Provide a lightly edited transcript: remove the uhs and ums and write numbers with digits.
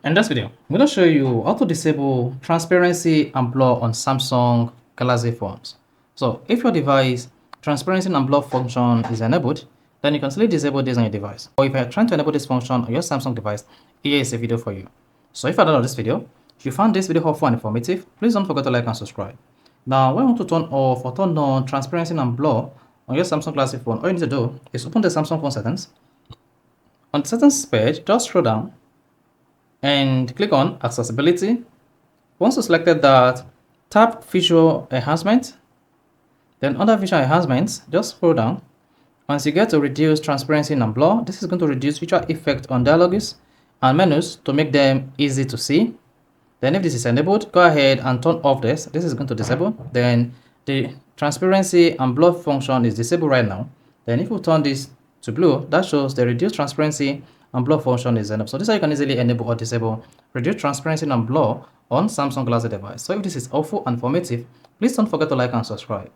In this video, I'm going to show you how to disable transparency and blur on Samsung Galaxy phones. So if your device transparency and blur function is enabled, then you can simply disable this on your device. Or if you're trying to enable this function on your Samsung device, here is a video for you. So if you're done with this video, if you found this video helpful and informative, please don't forget to like and subscribe. Now, when you want to turn off or turn on transparency and blur on your Samsung Galaxy phone, all you need to do is open the Samsung phone settings. On the settings page, just scroll down and click on accessibility. Once you selected that, tap visual enhancement. Then under visual enhancements, just scroll down. Once you get to reduce transparency and blur, this is going to reduce visual effect on dialogues and menus to make them easy to see. Then if this is enabled, go ahead and turn off this. This is going to disable. Then the transparency and blur function is disabled right now. Then if you turn this to blue, that shows the reduced transparency and blur function is enabled. So this is how you can easily enable or disable reduce transparency and blur on Samsung Galaxy device. So if this is helpful and informative, please don't forget to like and subscribe.